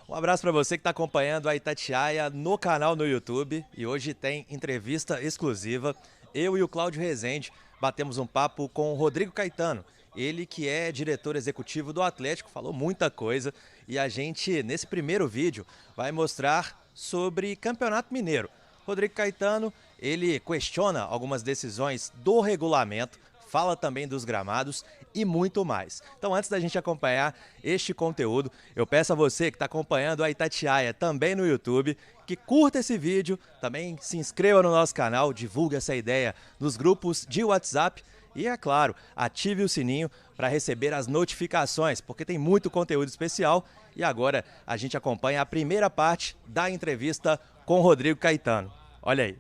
Um abraço para você que está acompanhando a Itatiaia no canal no YouTube e hoje tem entrevista exclusiva. Eu e o Cláudio Rezende batemos um papo com o Rodrigo Caetano, ele que é diretor executivo do Atlético, falou muita coisa e a gente, nesse primeiro vídeo, vai mostrar sobre Campeonato Mineiro. Rodrigo Caetano, ele questiona algumas decisões do regulamento, fala também dos gramados e muito mais. Então, antes da gente acompanhar este conteúdo, eu peço a você que está acompanhando a Itatiaia também no YouTube, que curta esse vídeo, também se inscreva no nosso canal, divulgue essa ideia nos grupos de WhatsApp e, é claro, ative o sininho para receber as notificações, porque tem muito conteúdo especial. E agora a gente acompanha a primeira parte da entrevista com Rodrigo Caetano. Olha aí.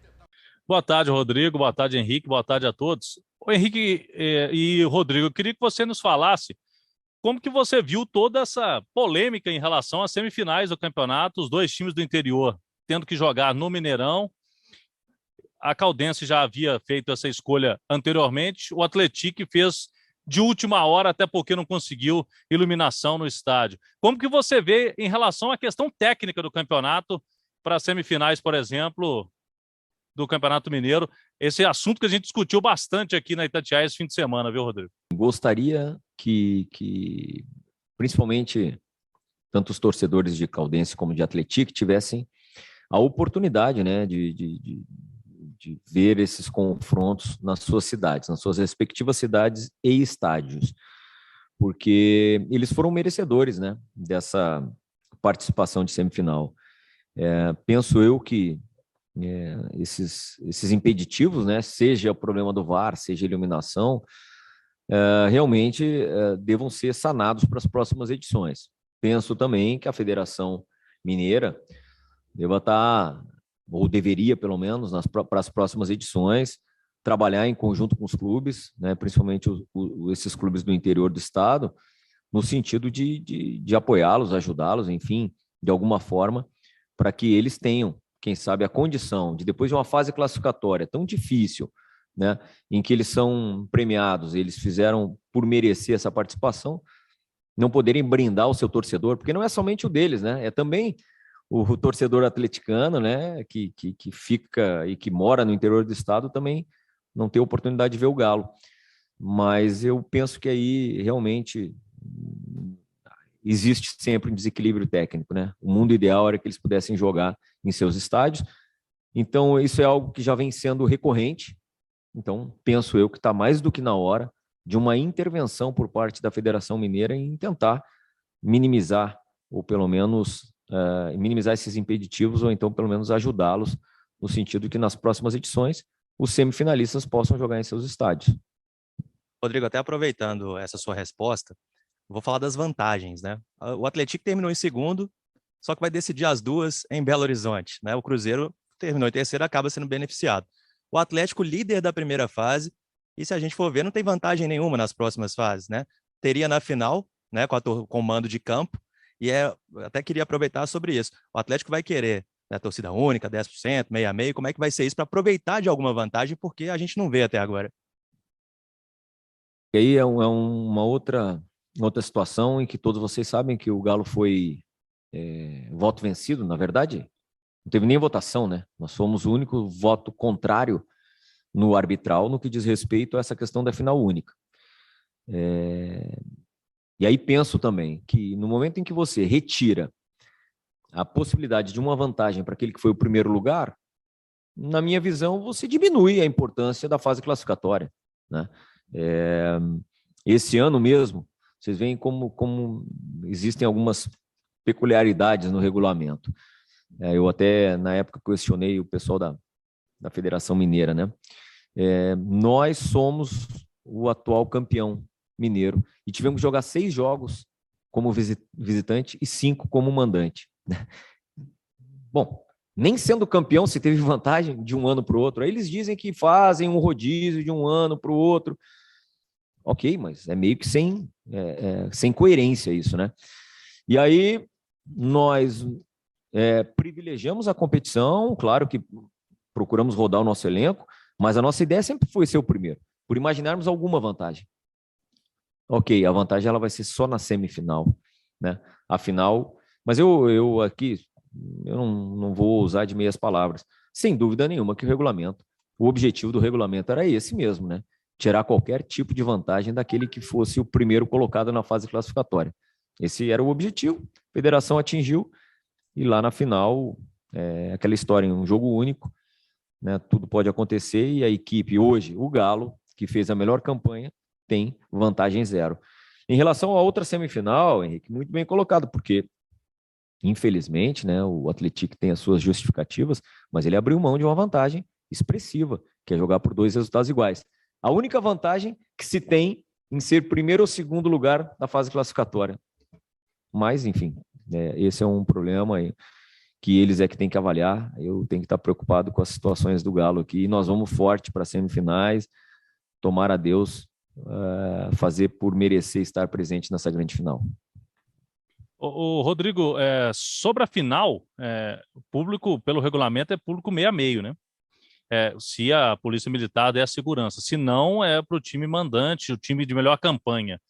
Boa tarde, Rodrigo. Boa tarde, Henrique. Boa tarde a todos. Ô, Henrique e Rodrigo, eu queria que você nos falasse como que você viu toda essa polêmica em relação às semifinais do campeonato, os dois times do interior tendo que jogar no Mineirão. A Caldense já havia feito essa escolha anteriormente, o Atlético fez de última hora, até porque não conseguiu iluminação no estádio. Como que você vê em relação à questão técnica do campeonato para as semifinais, por exemplo, do Campeonato Mineiro? Esse assunto que a gente discutiu bastante aqui na Itatiaia esse fim de semana, viu, Rodrigo? Gostaria que principalmente, tanto os torcedores de Caldense como de Atlético tivessem a oportunidade, né, de ver esses confrontos nas suas cidades, nas suas respectivas cidades e estádios, porque eles foram merecedores, né, dessa participação de semifinal. Penso eu que esses impeditivos, né, seja o problema do VAR, seja a iluminação, realmente devam ser sanados para as próximas edições. Penso também que a Federação Mineira deva estar, ou deveria pelo menos, para as próximas edições, trabalhar em conjunto com os clubes, né, principalmente esses clubes do interior do estado, no sentido de apoiá-los, ajudá-los, enfim, de alguma forma, para que eles tenham, quem sabe, a condição de, depois de uma fase classificatória tão difícil, né, em que eles são premiados, eles fizeram por merecer essa participação, não poderem brindar o seu torcedor, porque não é somente o deles, né, é também o torcedor atleticano, né, que fica e que mora no interior do estado, também não tem oportunidade de ver o Galo. Mas eu penso que aí realmente existe sempre um desequilíbrio técnico, né? O mundo ideal era que eles pudessem jogar em seus estádios. Então, isso é algo que já vem sendo recorrente. Então, penso eu que está mais do que na hora de uma intervenção por parte da Federação Mineira em tentar minimizar, ou pelo menos minimizar esses impeditivos, ou então pelo menos ajudá-los, no sentido que nas próximas edições os semifinalistas possam jogar em seus estádios. Rodrigo, até aproveitando essa sua resposta, vou falar das vantagens, né? O Atlético terminou em segundo, só que vai decidir as duas em Belo Horizonte, né? O Cruzeiro terminou em terceiro, acaba sendo beneficiado. O Atlético, líder da primeira fase, e se a gente for ver, não tem vantagem nenhuma nas próximas fases, né? Teria na final, né, com o mando de campo, e até queria aproveitar sobre isso. O Atlético vai querer, né, torcida única, 10%, meio a meio, como é que vai ser isso para aproveitar de alguma vantagem, porque a gente não vê até agora. E aí uma outra situação em que todos vocês sabem que o Galo foi voto vencido, na verdade, não teve nem votação, né? Nós fomos o único voto contrário no arbitral no que diz respeito a essa questão da final única. E aí penso também que no momento em que você retira a possibilidade de uma vantagem para aquele que foi o primeiro lugar, na minha visão, você diminui a importância da fase classificatória, né? Esse ano mesmo, vocês veem como existem algumas peculiaridades no regulamento. Eu até, na época, questionei o pessoal da Federação Mineira, né? Nós somos o atual campeão mineiro e tivemos que jogar 6 jogos como visitante e 5 como mandante. Bom, nem sendo campeão se teve vantagem de um ano para o outro. Aí eles dizem que fazem um rodízio de um ano para o outro. Ok, mas é meio que sem coerência isso, né? E aí nós privilegiamos a competição, claro que procuramos rodar o nosso elenco, mas a nossa ideia sempre foi ser o primeiro, por imaginarmos alguma vantagem. Ok, a vantagem ela vai ser só na semifinal, né? Afinal, Mas eu aqui, eu não vou usar de meias palavras. Sem dúvida nenhuma que o objetivo do regulamento era esse mesmo, né? Tirar qualquer tipo de vantagem daquele que fosse o primeiro colocado na fase classificatória. Esse era o objetivo, a federação atingiu, e lá na final, aquela história em um jogo único, né? Tudo pode acontecer, e a equipe hoje, o Galo, que fez a melhor campanha, tem vantagem 0. Em relação à outra semifinal, Henrique, muito bem colocado, porque infelizmente, né, o Atlético tem as suas justificativas, mas ele abriu mão de uma vantagem expressiva, que é jogar por 2 resultados iguais. A única vantagem que se tem em ser primeiro ou segundo lugar na fase classificatória. Mas, enfim, esse é um problema que eles que têm que avaliar. Eu tenho que estar preocupado com as situações do Galo aqui. E nós vamos forte para as semifinais. Tomara a Deus fazer por merecer estar presente nessa grande final. O Rodrigo, sobre a final, o público, pelo regulamento, é público meio a meio, né? Se a Polícia Militar der a segurança. Se não, é para o time mandante, o time de melhor campanha.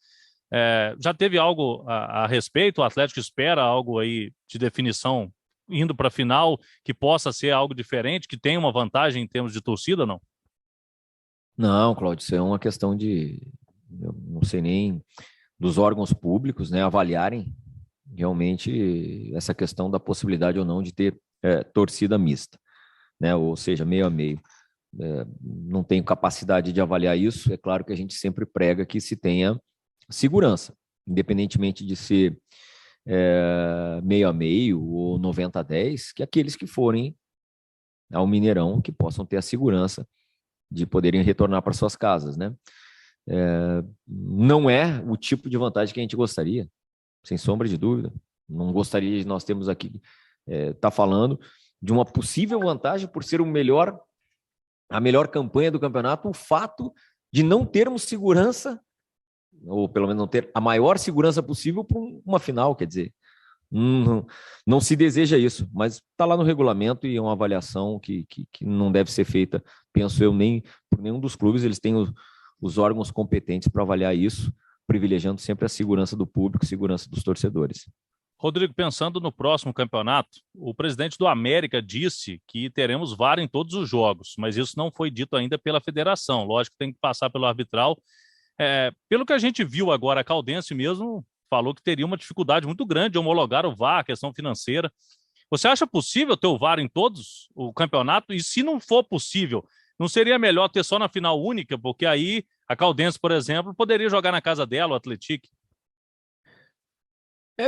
Já teve algo a respeito? O Atlético espera algo aí de definição indo para a final que possa ser algo diferente, que tenha uma vantagem em termos de torcida, não? Não, Cláudio, isso é uma questão eu não sei nem, dos órgãos públicos, né, avaliarem realmente essa questão da possibilidade ou não de ter torcida mista, né, ou seja, meio a meio. Não tenho capacidade de avaliar isso. É claro que a gente sempre prega que se tenha segurança, independentemente de ser meio a meio ou 90-10, que aqueles que forem ao Mineirão que possam ter a segurança de poderem retornar para suas casas, né? Não é o tipo de vantagem que a gente gostaria, sem sombra de dúvida. Não gostaria de nós termos aqui, tá falando de uma possível vantagem por ser a melhor campanha do campeonato, o fato de não termos segurança, ou pelo menos não ter a maior segurança possível para uma final, quer dizer, não se deseja isso, mas está lá no regulamento e é uma avaliação que não deve ser feita, penso eu, nem por nenhum dos clubes. Eles têm os órgãos competentes para avaliar isso, privilegiando sempre a segurança do público, segurança dos torcedores. Rodrigo, pensando no próximo campeonato, o presidente do América disse que teremos VAR em todos os jogos, mas isso não foi dito ainda pela federação. Lógico que tem que passar pelo arbitral. Pelo que a gente viu agora, a Caldense mesmo falou que teria uma dificuldade muito grande de homologar o VAR, a questão financeira. Você acha possível ter o VAR em todos o campeonato? E se não for possível, não seria melhor ter só na final única? Porque aí a Caldense, por exemplo, poderia jogar na casa dela, o Atlético.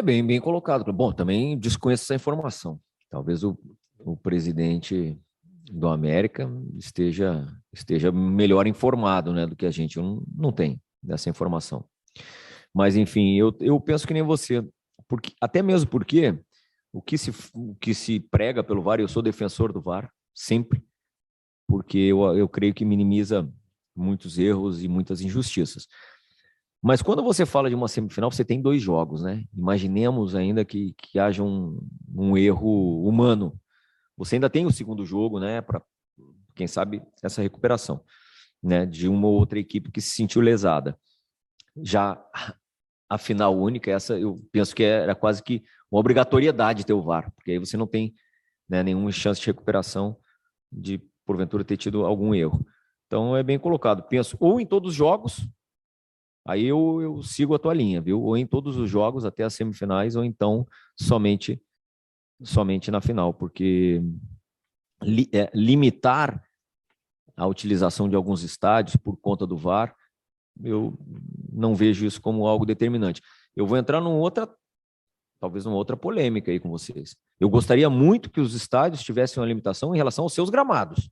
Bem colocado. Bom, também desconheço essa informação. Talvez o presidente do América esteja melhor informado, né, do que a gente. Eu não tenho dessa informação. Mas, enfim, eu penso que nem você. Até mesmo porque o que se prega pelo VAR, eu sou defensor do VAR, sempre, porque eu creio que minimiza muitos erros e muitas injustiças. Mas quando você fala de uma semifinal, você tem 2 jogos, né? Imaginemos ainda que haja um erro humano. Você ainda tem o segundo jogo, né? Para, quem sabe, essa recuperação, né? De uma ou outra equipe que se sentiu lesada. Já a final única, essa eu penso que era quase que uma obrigatoriedade ter o VAR, porque aí você não tem, né, nenhuma chance de recuperação de, porventura, ter tido algum erro. Então, é bem colocado. Penso ou em todos os jogos. Aí eu sigo a tua linha, viu? Ou em todos os jogos até as semifinais, ou então somente na final, porque limitar a utilização de alguns estádios por conta do VAR, eu não vejo isso como algo determinante. Eu vou entrar talvez numa outra polêmica aí com vocês. Eu gostaria muito que os estádios tivessem uma limitação em relação aos seus gramados.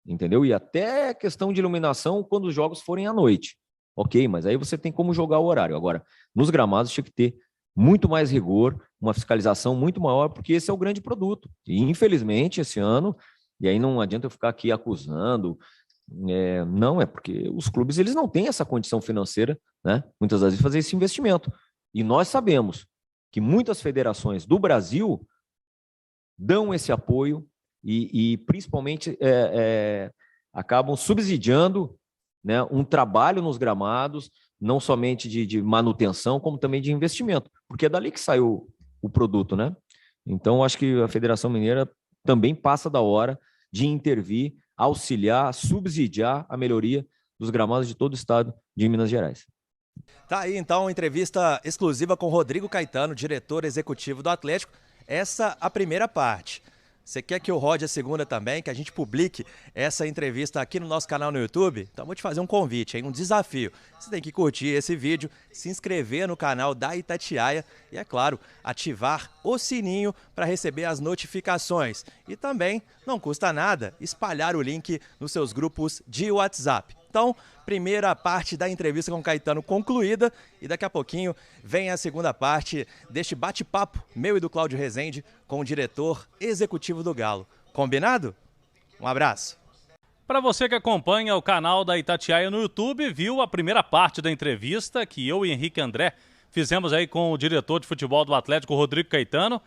Entendeu? E até questão de iluminação quando os jogos forem à noite. Ok, mas aí você tem como jogar o horário. Agora, nos gramados tinha que ter muito mais rigor, uma fiscalização muito maior, porque esse é o grande produto. E, infelizmente, esse ano, e aí não adianta eu ficar aqui acusando, não, é porque os clubes eles não têm essa condição financeira, né? Muitas das vezes, fazer esse investimento. E nós sabemos que muitas federações do Brasil dão esse apoio e principalmente, acabam subsidiando, né, um trabalho nos gramados, não somente de manutenção, como também de investimento, porque é dali que sai o o produto, né? Então, acho que a Federação Mineira também passa da hora de intervir, auxiliar, subsidiar a melhoria dos gramados de todo o estado de Minas Gerais. Tá aí então, entrevista exclusiva com Rodrigo Caetano, diretor executivo do Atlético. Essa a primeira parte. Você quer que eu rode a segunda também, que a gente publique essa entrevista aqui no nosso canal no YouTube? Então vou te fazer um convite, um desafio. Você tem que curtir esse vídeo, se inscrever no canal da Itatiaia e, é claro, ativar o sininho para receber as notificações. E também, não custa nada, espalhar o link nos seus grupos de WhatsApp. Então, primeira parte da entrevista com o Caetano concluída e daqui a pouquinho vem a segunda parte deste bate-papo meu e do Cláudio Rezende com o diretor executivo do Galo. Combinado? Um abraço. Para você que acompanha o canal da Itatiaia no YouTube, viu a primeira parte da entrevista que eu e Henrique André fizemos aí com o diretor de futebol do Atlético, Rodrigo Caetano.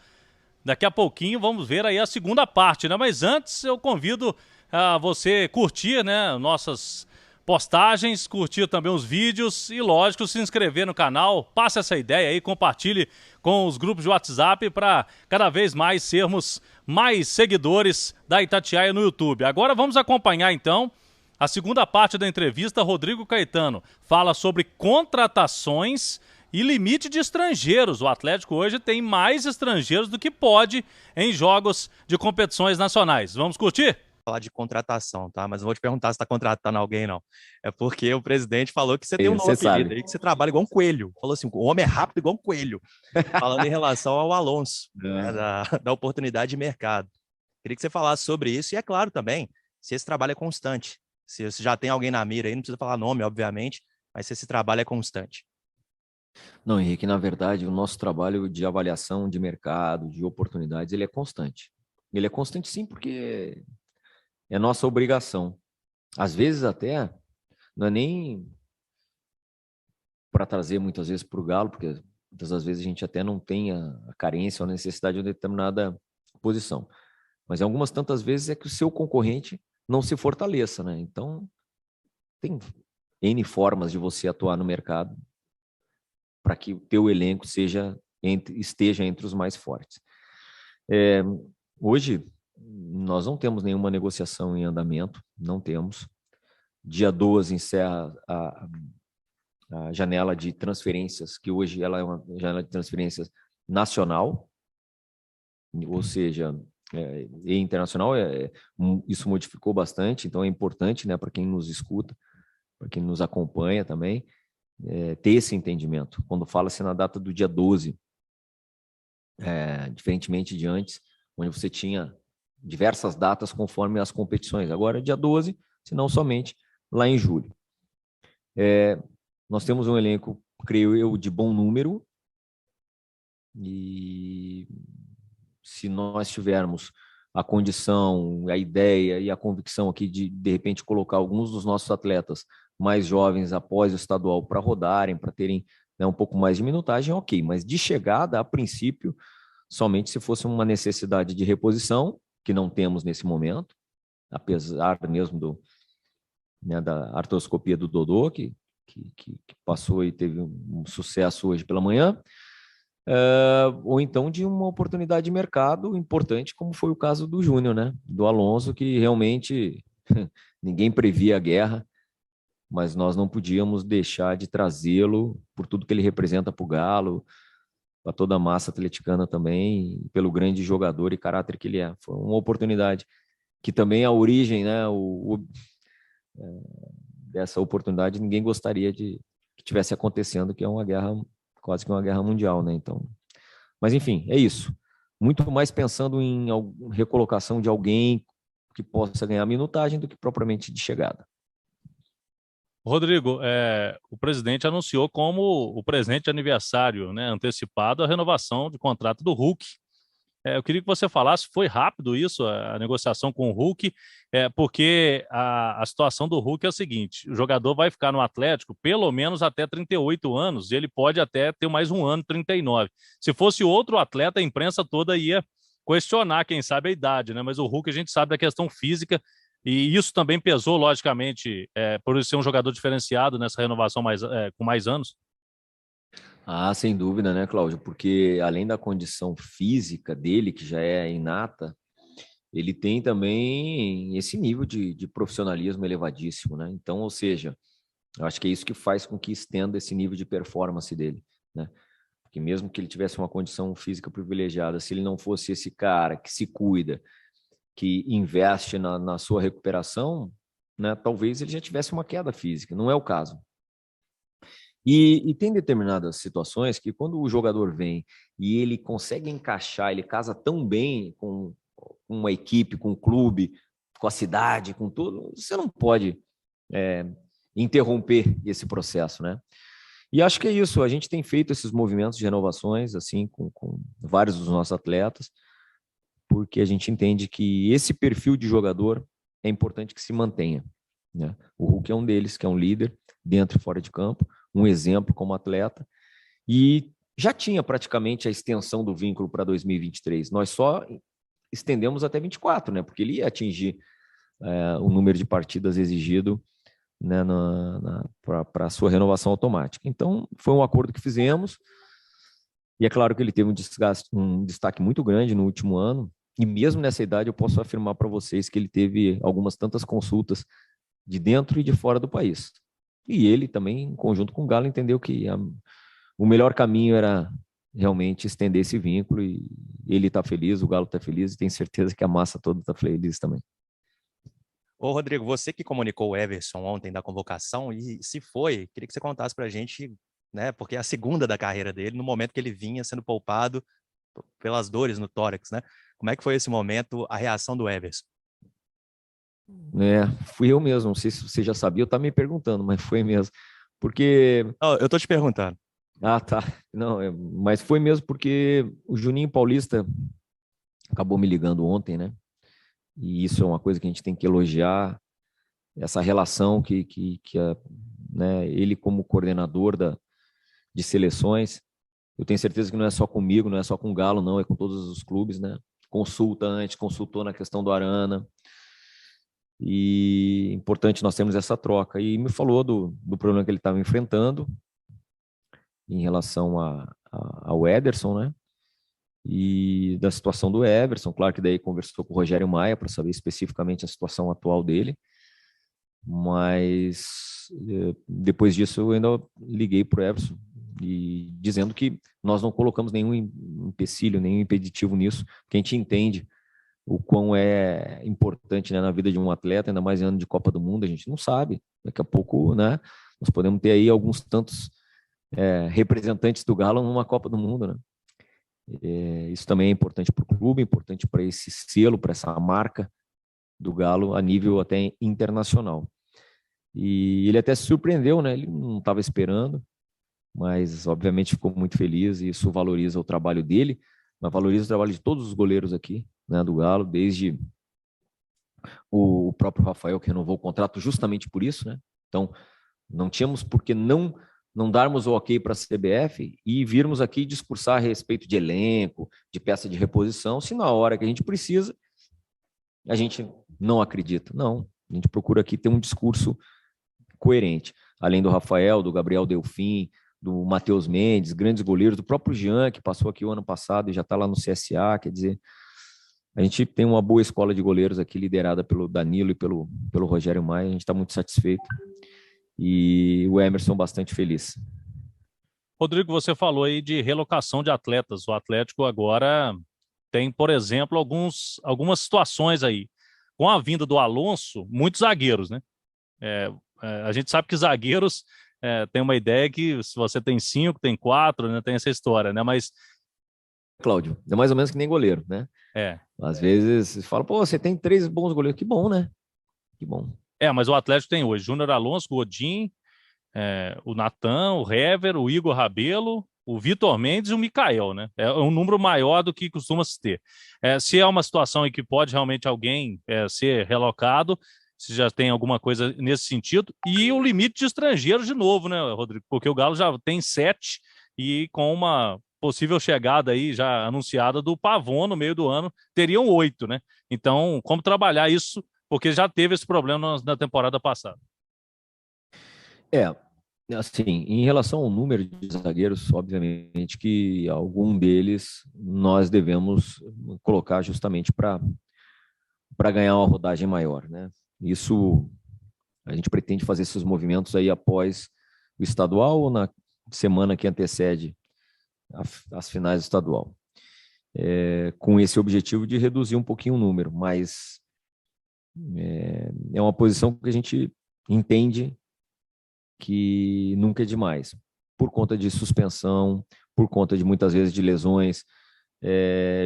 Daqui a pouquinho vamos ver aí a segunda parte, né? Mas antes eu convido a você curtir, né, nossas postagens, curtir também os vídeos e, lógico, se inscrever no canal. Passe essa ideia aí, compartilhe com os grupos de WhatsApp para cada vez mais sermos mais seguidores da Itatiaia no YouTube. Agora vamos acompanhar então a segunda parte da entrevista. Rodrigo Caetano fala sobre contratações e limite de estrangeiros. O Atlético hoje tem mais estrangeiros do que pode em jogos de competições nacionais. Vamos curtir? Falar de contratação, tá? Mas não vou te perguntar se está contratando alguém, não. É porque o presidente falou que você tem um novo apelido aí, que você trabalha igual um coelho. Falou assim, o homem é rápido igual um coelho. Falando em relação ao Alonso, né, da oportunidade de mercado. Queria que você falasse sobre isso e, é claro, também, se esse trabalho é constante. Se você já tem alguém na mira aí, não precisa falar nome, obviamente, mas se esse trabalho é constante. Não, Henrique, na verdade, o nosso trabalho de avaliação de mercado, de oportunidades, ele é constante. Ele é constante sim, porque é nossa obrigação. Às vezes até, não é nem para trazer muitas vezes para o Galo, porque muitas das vezes a gente até não tem a carência ou a necessidade de uma determinada posição. Mas em algumas tantas vezes é que o seu concorrente não se fortaleça, né? Então, tem N formas de você atuar no mercado para que o teu elenco esteja entre os mais fortes. Hoje, nós não temos nenhuma negociação em andamento, não temos. Dia 12 encerra a janela de transferências, que hoje ela é uma janela de transferências nacional, ou seja, e internacional. Isso modificou bastante, então é importante, né, para quem nos escuta, para quem nos acompanha também, ter esse entendimento. Quando fala-se na data do dia 12, diferentemente de antes, onde você tinha diversas datas conforme as competições. Agora é dia 12, se não somente lá em julho. Nós temos um elenco, creio eu, de bom número, e se nós tivermos a condição, a ideia e a convicção aqui de repente, colocar alguns dos nossos atletas mais jovens após o estadual para rodarem, para terem, né, um pouco mais de minutagem, ok. Mas de chegada, a princípio, somente se fosse uma necessidade de reposição, que não temos nesse momento, apesar mesmo da artroscopia do Dodô, que passou e teve um sucesso hoje pela manhã, ou então de uma oportunidade de mercado importante, como foi o caso do Júnior, né? Do Alonso, que realmente ninguém previa a guerra, mas nós não podíamos deixar de trazê-lo por tudo que ele representa para o Galo, para toda a massa atleticana também, pelo grande jogador e caráter que ele é. Foi uma oportunidade que também a origem, né, dessa oportunidade, ninguém gostaria que tivesse acontecendo, que é uma guerra, quase que uma guerra mundial, né? Então, mas enfim, é isso. Muito mais pensando em recolocação de alguém que possa ganhar minutagem do que propriamente de chegada. Rodrigo, o presidente anunciou como o presente de aniversário, né, antecipado, a renovação de contrato do Hulk. Eu queria que você falasse, foi rápido isso, a negociação com o Hulk, porque a situação do Hulk é a seguinte: o jogador vai ficar no Atlético pelo menos até 38 anos, e ele pode até ter mais um ano, 39. Se fosse outro atleta, a imprensa toda ia questionar, quem sabe, a idade, né? Mas o Hulk, a gente sabe da questão física, e isso também pesou, logicamente, por ele ser um jogador diferenciado nessa renovação com mais anos. Ah, sem dúvida, né, Cláudio? Porque além da condição física dele, que já é inata, ele tem também esse nível de profissionalismo elevadíssimo, né? Então, ou seja, eu acho que é isso que faz com que estenda esse nível de performance dele, né? Porque mesmo que ele tivesse uma condição física privilegiada, se ele não fosse esse cara que se cuida, que investe na sua recuperação, né, talvez ele já tivesse uma queda física. Não é o caso. E tem determinadas situações que quando o jogador vem e ele consegue encaixar, ele casa tão bem com uma equipe, com um clube, com a cidade, com tudo, você não pode interromper esse processo, né? E acho que é isso, a gente tem feito esses movimentos de renovações, assim, com vários dos nossos atletas, porque a gente entende que esse perfil de jogador é importante que se mantenha, né? O Hulk é um deles, que é um líder, dentro e fora de campo, um exemplo como atleta, e já tinha praticamente a extensão do vínculo para 2023. Nós só estendemos até 24, né? Porque ele ia atingir o número de partidas exigido, né, para a sua renovação automática. Então, foi um acordo que fizemos, e é claro que ele teve um destaque muito grande no último ano, e mesmo nessa idade eu posso afirmar para vocês que ele teve algumas tantas consultas de dentro e de fora do país. E ele também, em conjunto com o Galo, entendeu que o melhor caminho era realmente estender esse vínculo, e ele está feliz, o Galo está feliz, e tenho certeza que a massa toda está feliz também. Ô, Rodrigo, você que comunicou o Everson ontem da convocação, e se foi, queria que você contasse pra gente, né, porque é a segunda da carreira dele, no momento que ele vinha sendo poupado pelas dores no tórax, né? Como é que foi esse momento, a reação do Everson? Fui eu mesmo, não sei se você já sabia, eu estava me perguntando, mas foi mesmo. Porque. Oh, eu tô te perguntando. Ah, tá. Não, mas foi mesmo porque o Juninho Paulista acabou me ligando ontem, né? E isso é uma coisa que a gente tem que elogiar, essa relação né, ele como coordenador de seleções. Eu tenho certeza que não é só comigo, não é só com o Galo, não, é com todos os clubes, né? Consulta antes, consultou na questão do Arana. E importante nós temos essa troca. E me falou do problema que ele estava enfrentando em relação ao Ederson, né? E da situação do Everson. Claro que daí conversou com o Rogério Maia para saber especificamente a situação atual dele. Mas depois disso eu ainda liguei para o Everson e dizendo que nós não colocamos nenhum empecilho, nenhum impeditivo nisso, porque a gente entende o quão é importante, né, na vida de um atleta, ainda mais em ano de Copa do Mundo, a gente não sabe. Daqui a pouco, né, nós podemos ter aí alguns tantos representantes do Galo numa Copa do Mundo, né? Isso também é importante para o clube, importante para esse selo, para essa marca do Galo a nível até internacional. E ele até se surpreendeu, né? Ele não estava esperando, mas obviamente ficou muito feliz, e isso valoriza o trabalho dele, mas valoriza o trabalho de todos os goleiros aqui, né, do Galo, desde o próprio Rafael, que renovou o contrato justamente por isso, né? Então, não tínhamos por que não darmos o ok para a CBF e virmos aqui discursar a respeito de elenco, de peça de reposição, se na hora que a gente precisa, a gente não acredita. Não, a gente procura aqui ter um discurso coerente. Além do Rafael, do Gabriel Delfim, do Matheus Mendes, grandes goleiros, do próprio Jean, que passou aqui o ano passado e já está lá no CSA, quer dizer, a gente tem uma boa escola de goleiros aqui, liderada pelo Danilo e pelo Rogério Maia, a gente está muito satisfeito. E o Emerson bastante feliz. Rodrigo, você falou aí de relocação de atletas. O Atlético agora tem, por exemplo, algumas situações aí. Com a vinda do Alonso, muitos zagueiros, né? A gente sabe que zagueiros tem uma ideia que se você tem 5, tem 4, né? Tem essa história, né? Mas Cláudio, é mais ou menos que nem goleiro, né? Às vezes você fala, pô, você tem 3 bons goleiros, que bom, né? Que bom. Mas o Atlético tem hoje Júnior Alonso, Godin, o Natan, o Hever, o Igor Rabelo, o Vitor Mendes e o Mikael, né? É um número maior do que costuma se ter. Se é uma situação em que pode realmente alguém ser relocado, se já tem alguma coisa nesse sentido, e o limite de estrangeiros de novo, né, Rodrigo? Porque o Galo já tem 7 e com uma possível chegada aí já anunciada do Pavon no meio do ano, teriam 8, né? Então, como trabalhar isso? Porque já teve esse problema na temporada passada. Assim, em relação ao número de zagueiros, obviamente que algum deles nós devemos colocar justamente para ganhar uma rodagem maior, né? Isso a gente pretende fazer esses movimentos aí após o estadual ou na semana que antecede as finais do estadual, com esse objetivo de reduzir um pouquinho o número, mas é uma posição que a gente entende que nunca é demais, por conta de suspensão, por conta de muitas vezes de lesões,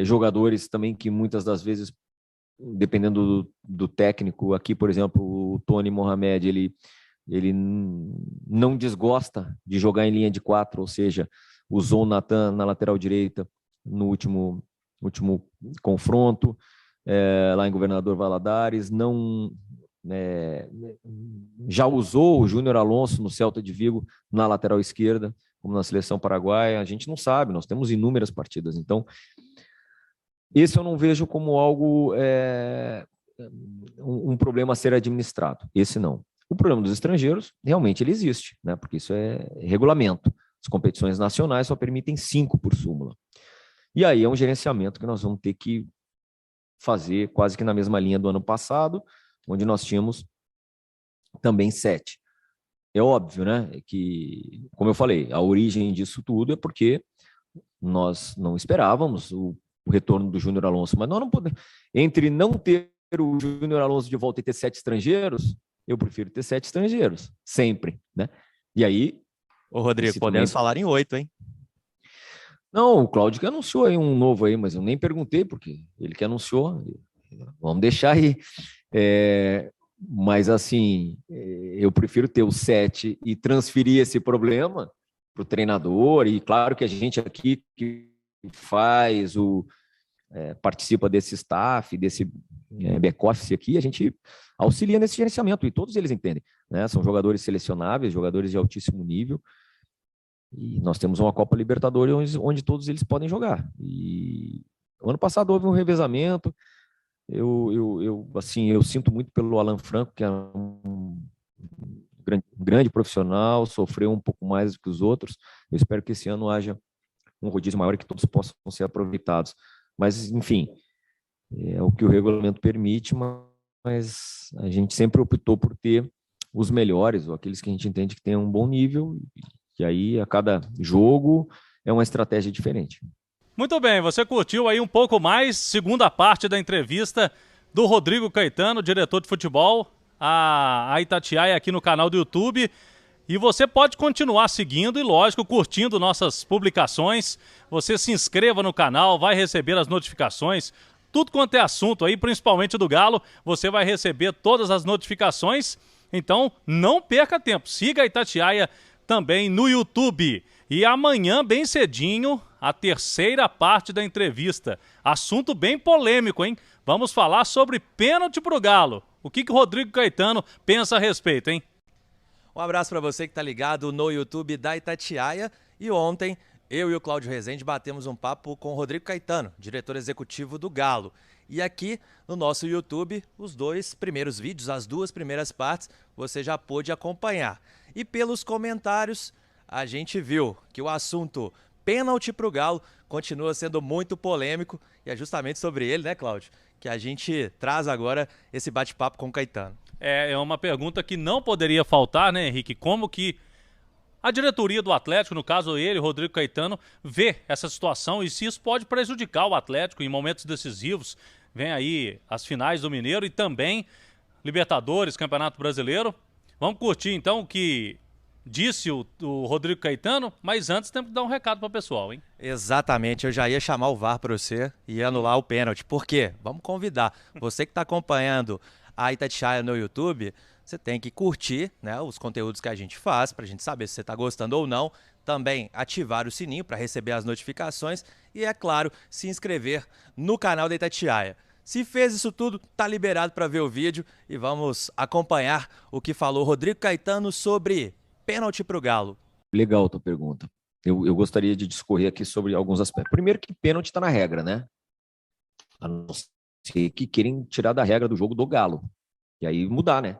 jogadores também que muitas das vezes, dependendo do técnico, aqui, por exemplo, o Tony Mohamed, ele não desgosta de jogar em linha de 4, ou seja, usou o Natan na lateral direita no último confronto, lá em Governador Valadares, não já usou o Júnior Alonso no Celta de Vigo na lateral esquerda, como na seleção paraguaia. A gente não sabe, nós temos inúmeras partidas. Então, esse eu não vejo como algo, um problema a ser administrado. Esse não. O problema dos estrangeiros, realmente ele existe, né? Porque isso é regulamento. As competições nacionais só permitem 5 por súmula. E aí é um gerenciamento que nós vamos ter que fazer quase que na mesma linha do ano passado, onde nós tínhamos também 7. É óbvio, né, que, como eu falei, a origem disso tudo é porque nós não esperávamos o retorno do Júnior Alonso, mas nós não podemos, entre não ter o Júnior Alonso de volta e ter 7 estrangeiros, eu prefiro ter 7 estrangeiros, sempre, né? E aí... Ô, Rodrigo, podemos falar em 8, hein? Não, o Cláudio que anunciou aí um novo aí, mas eu nem perguntei, porque ele que anunciou, vamos deixar aí. Mas assim, eu prefiro ter o 7 e transferir esse problema para o treinador, e claro que a gente aqui que faz participa desse staff, desse back-office aqui, a gente auxilia nesse gerenciamento, e todos eles entendem, né? São jogadores selecionáveis, jogadores de altíssimo nível, e nós temos uma Copa Libertadores onde todos eles podem jogar. E o ano passado houve um revezamento. Assim, eu sinto muito pelo Alan Franco, que é um grande profissional, sofreu um pouco mais do que os outros. Eu espero que esse ano haja um rodízio maior e que todos possam ser aproveitados. Mas, enfim, é o que o regulamento permite, mas a gente sempre optou por ter os melhores, ou aqueles que a gente entende que tem um bom nível, e aí a cada jogo é uma estratégia diferente. Muito bem, você curtiu aí um pouco mais, segunda parte da entrevista do Rodrigo Caetano, diretor de futebol, a Itatiaia aqui no canal do YouTube. E você pode continuar seguindo e, lógico, curtindo nossas publicações. Você se inscreva no canal, vai receber as notificações. Tudo quanto é assunto aí, principalmente do Galo, você vai receber todas as notificações. Então, não perca tempo. Siga a Itatiaia também no YouTube. E amanhã, bem cedinho, a terceira parte da entrevista. Assunto bem polêmico, hein? Vamos falar sobre pênalti pro Galo. O que o Rodrigo Caetano pensa a respeito, hein? Um abraço para você que está ligado no YouTube da Itatiaia. E ontem, eu e o Cláudio Rezende batemos um papo com o Rodrigo Caetano, diretor executivo do Galo. E aqui no nosso YouTube, os 2 primeiros vídeos, as 2 primeiras partes, você já pôde acompanhar. E pelos comentários, a gente viu que o assunto pênalti para o Galo continua sendo muito polêmico. E é justamente sobre ele, né, Cláudio, que a gente traz agora esse bate-papo com o Caetano. É uma pergunta que não poderia faltar, né, Henrique? Como que a diretoria do Atlético, no caso ele, Rodrigo Caetano, vê essa situação e se isso pode prejudicar o Atlético em momentos decisivos. Vem aí as finais do Mineiro e também Libertadores, Campeonato Brasileiro. Vamos curtir então o que disse o Rodrigo Caetano, mas antes temos que dar um recado para o pessoal, hein? Exatamente, eu já ia chamar o VAR para você e anular o pênalti. Por quê? Vamos convidar. Você que está acompanhando a Itatiaia no YouTube, você tem que curtir, né, os conteúdos que a gente faz, para a gente saber se você está gostando ou não. Também ativar o sininho para receber as notificações e, é claro, se inscrever no canal da Itatiaia. Se fez isso tudo, tá liberado para ver o vídeo e vamos acompanhar o que falou Rodrigo Caetano sobre pênalti para o Galo. Legal a tua pergunta. Eu gostaria de discorrer aqui sobre alguns aspectos. Primeiro que pênalti está na regra, né? A não ser que querem tirar da regra do jogo do Galo. E aí mudar, né?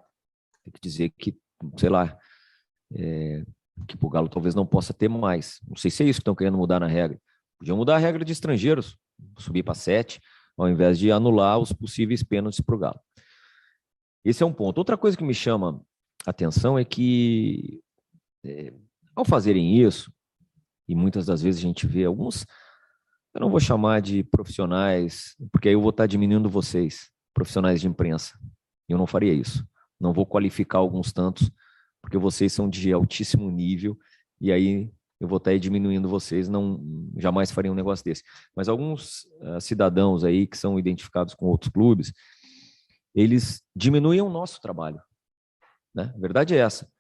Tem que dizer que, sei lá, que o Galo talvez não possa ter mais. Não sei se é isso que estão querendo mudar na regra. Podiam mudar a regra de estrangeiros, subir para 7, ao invés de anular os possíveis pênaltis para o Galo. Esse é um ponto. Outra coisa que me chama a atenção é que, ao fazerem isso, e muitas das vezes a gente vê alguns, eu não vou chamar de profissionais, porque aí eu vou estar diminuindo vocês, profissionais de imprensa. Eu não faria isso. Não vou qualificar alguns tantos, porque vocês são de altíssimo nível, e aí eu vou estar diminuindo vocês, jamais faria um negócio desse. Mas alguns cidadãos aí que são identificados com outros clubes, eles diminuem o nosso trabalho, né? A verdade é essa.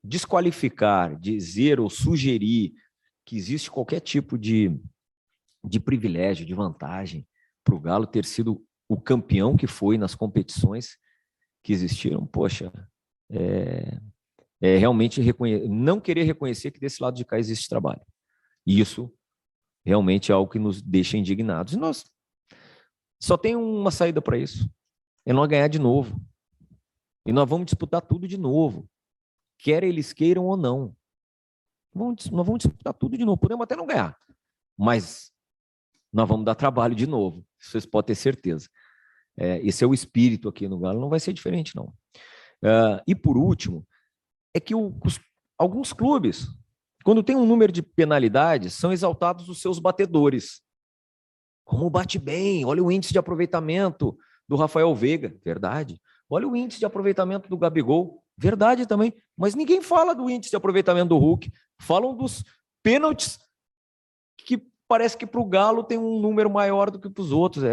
Desqualificar, dizer ou sugerir que existe qualquer tipo de privilégio, de vantagem para o Galo ter sido o campeão que foi nas competições que existiram, poxa, realmente não querer reconhecer que desse lado de cá existe trabalho. E isso realmente é algo que nos deixa indignados. E nós só tem uma saída para isso, é nós ganhar de novo. E nós vamos disputar tudo de novo, quer eles queiram ou não. Nós vamos disputar tudo de novo, podemos até não ganhar, mas nós vamos dar trabalho de novo, vocês podem ter certeza. Esse é o espírito aqui no Galo, não vai ser diferente, não. E por último, é que alguns clubes, quando tem um número de penalidades, são exaltados os seus batedores. Como bate bem, olha o índice de aproveitamento do Rafael Veiga, verdade. Olha o índice de aproveitamento do Gabigol, verdade também. Mas ninguém fala do índice de aproveitamento do Hulk, falam dos pênaltis que parece que para o Galo tem um número maior do que para os outros.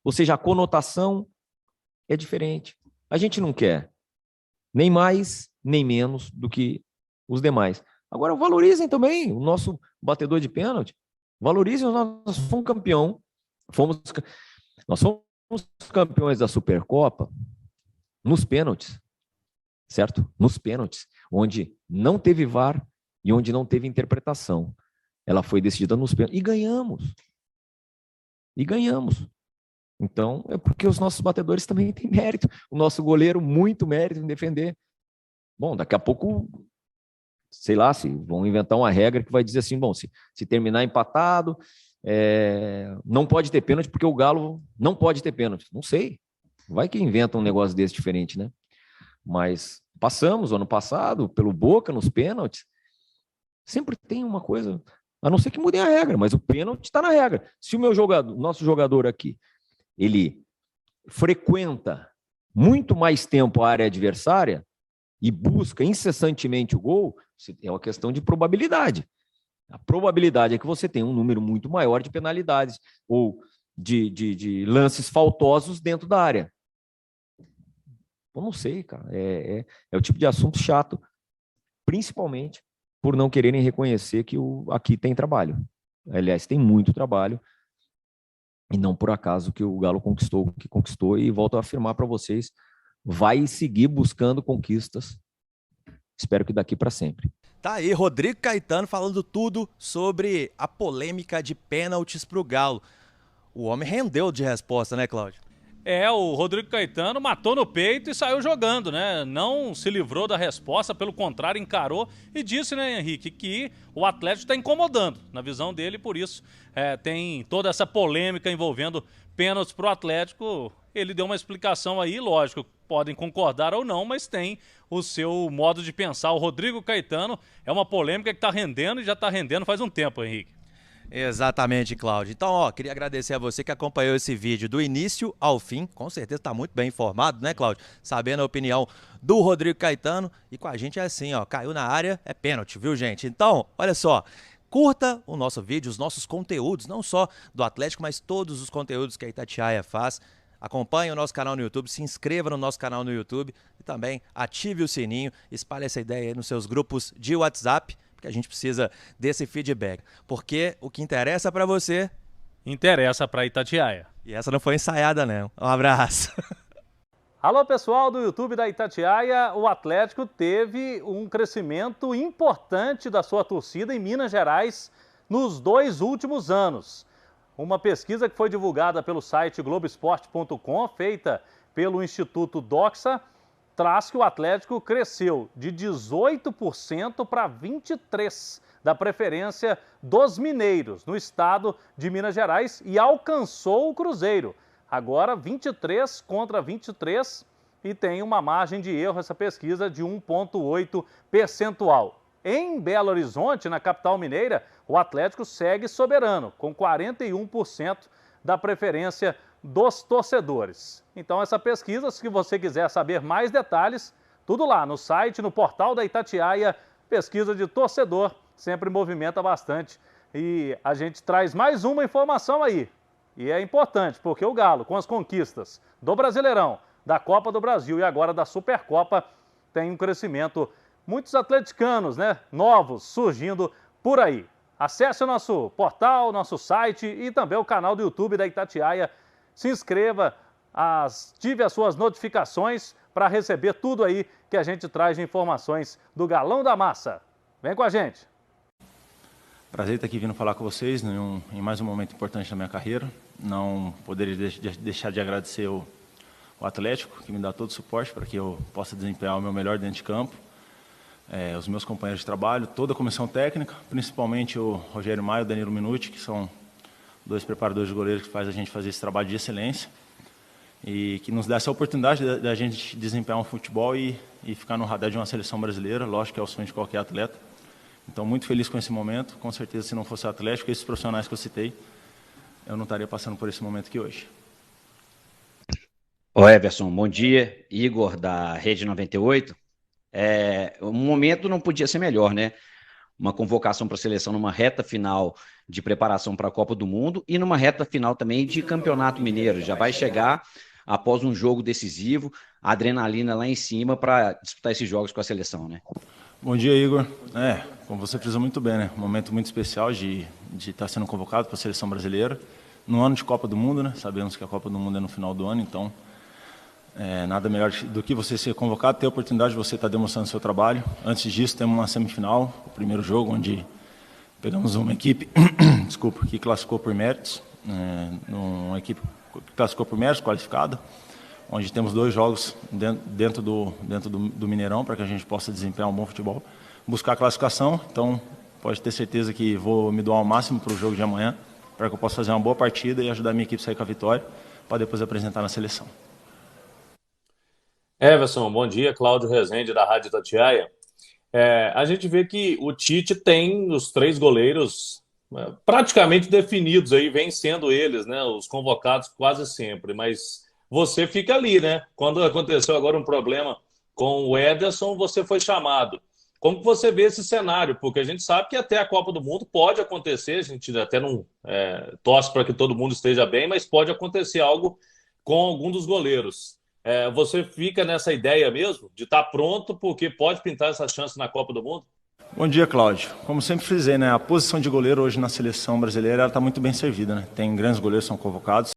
Ou seja, a conotação é diferente. A gente não quer nem mais, nem menos do que os demais. Agora, valorizem também o nosso batedor de pênalti. Valorizem, nós fomos campeão. Nós fomos campeões da Supercopa nos pênaltis, certo? Nos pênaltis, onde não teve VAR e onde não teve interpretação. Ela foi decidida nos pênaltis. E ganhamos. E ganhamos. Então, é porque os nossos batedores também têm mérito. O nosso goleiro, muito mérito em defender. Bom, daqui a pouco, sei lá, se vão inventar uma regra que vai dizer assim, bom, se terminar empatado, não pode ter pênalti porque o Galo não pode ter pênalti. Não sei. Vai que inventa um negócio desse diferente, né? Mas passamos, ano passado, pelo Boca, nos pênaltis. Sempre tem uma coisa, a não ser que mudem a regra, mas o pênalti está na regra. Se o nosso jogador aqui, ele frequenta muito mais tempo a área adversária e busca incessantemente o gol, é uma questão de probabilidade. A probabilidade é que você tenha um número muito maior de penalidades ou de lances faltosos dentro da área. Eu não sei, cara. É o tipo de assunto chato, principalmente por não quererem reconhecer que aqui tem trabalho. Aliás, tem muito trabalho. E não por acaso que o Galo conquistou o que conquistou, e volto a afirmar para vocês, vai seguir buscando conquistas, espero que daqui para sempre. Tá aí, Rodrigo Caetano falando tudo sobre a polêmica de pênaltis para o Galo. O homem rendeu de resposta, né, Cláudio? O Rodrigo Caetano matou no peito e saiu jogando, né? Não se livrou da resposta, pelo contrário, encarou e disse, né, Henrique, que o Atlético está incomodando, na visão dele, por isso tem toda essa polêmica envolvendo pênaltis para o Atlético. Ele deu uma explicação aí, lógico, podem concordar ou não, mas tem o seu modo de pensar. O Rodrigo Caetano é uma polêmica que está rendendo e já está rendendo faz um tempo, Henrique. Exatamente, Cláudio. Então, queria agradecer a você que acompanhou esse vídeo do início ao fim. Com certeza está muito bem informado, né, Cláudio? Sabendo a opinião do Rodrigo Caetano. E com a gente é assim, caiu na área, é pênalti, viu, gente? Então, olha só, curta o nosso vídeo, os nossos conteúdos, não só do Atlético, mas todos os conteúdos que a Itatiaia faz. Acompanhe o nosso canal no YouTube, se inscreva no nosso canal no YouTube e também ative o sininho, espalhe essa ideia aí nos seus grupos de WhatsApp, que a gente precisa desse feedback, porque o que interessa para você interessa para Itatiaia. E essa não foi ensaiada, não. Um abraço. Alô, pessoal do YouTube da Itatiaia. O Atlético teve um crescimento importante da sua torcida em Minas Gerais nos 2 últimos anos. Uma pesquisa que foi divulgada pelo site Globoesporte.com, feita pelo Instituto Doxa, traz que o Atlético cresceu de 18% para 23% da preferência dos mineiros no estado de Minas Gerais e alcançou o Cruzeiro. Agora 23 contra 23 e tem uma margem de erro essa pesquisa de 1,8 percentual. Em Belo Horizonte, na capital mineira, o Atlético segue soberano, com 41% da preferência dos torcedores. Então essa pesquisa, se você quiser saber mais detalhes, tudo lá no site, no portal da Itatiaia, pesquisa de torcedor, sempre movimenta bastante. E a gente traz mais uma informação aí. E é importante, porque o Galo, com as conquistas do Brasileirão, da Copa do Brasil e agora da Supercopa, tem um crescimento. Muitos atleticanos, né, novos surgindo por aí. Acesse o nosso portal, nosso site e também o canal do YouTube da Itatiaia. Se inscreva, ative as suas notificações para receber tudo aí que a gente traz de informações do Galão da Massa. Vem com a gente. Prazer estar aqui vindo falar com vocês em mais um momento importante da minha carreira. Não poderia deixar de agradecer o Atlético, que me dá todo o suporte para que eu possa desempenhar o meu melhor dentro de campo. Os meus companheiros de trabalho, toda a comissão técnica, principalmente o Rogério Maia e o Danilo Minucci, que são dois preparadores de goleiros que fazem a gente fazer esse trabalho de excelência e que nos dá essa oportunidade da gente desempenhar um futebol e ficar no radar de uma seleção brasileira, lógico que é o sonho de qualquer atleta. Então, muito feliz com esse momento, com certeza se não fosse o Atlético, esses profissionais que eu citei, eu não estaria passando por esse momento aqui hoje. Ô Everson, bom dia, Igor da Rede 98. O momento não podia ser melhor, né? Uma convocação para a seleção numa reta final de preparação para a Copa do Mundo e numa reta final também de Campeonato Mineiro. Já vai chegar após um jogo decisivo, a adrenalina lá em cima para disputar esses jogos com a seleção, né? Bom dia, Igor. Como você frisou muito bem, né? Um momento muito especial de estar sendo convocado para a seleção brasileira no ano de Copa do Mundo, né? Sabemos que a Copa do Mundo é no final do ano, então nada melhor do que você ser convocado, ter a oportunidade de você estar demonstrando seu trabalho. Antes disso, temos uma semifinal, o primeiro jogo, onde pegamos uma equipe que classificou por méritos, uma equipe que classificou por méritos, qualificada, onde temos 2 jogos dentro do Mineirão para que a gente possa desempenhar um bom futebol, buscar a classificação. Então, pode ter certeza que vou me doar ao máximo para o jogo de amanhã, para que eu possa fazer uma boa partida e ajudar a minha equipe a sair com a vitória, para depois apresentar na seleção. Everson, bom dia. Cláudio Rezende, da Rádio Itatiaia. A gente vê que o Tite tem os 3 goleiros praticamente definidos, aí vem sendo eles, né, os convocados quase sempre, mas você fica ali, né? Quando aconteceu agora um problema com o Ederson, você foi chamado. Como que você vê esse cenário? Porque a gente sabe que até a Copa do Mundo pode acontecer, a gente até não torce para que todo mundo esteja bem, mas pode acontecer algo com algum dos goleiros. Você fica nessa ideia mesmo, de estar pronto, porque pode pintar essa chance na Copa do Mundo? Bom dia, Cláudio. Como sempre frisei, né, a posição de goleiro hoje na seleção brasileira está muito bem servida, né? Tem grandes goleiros que são convocados.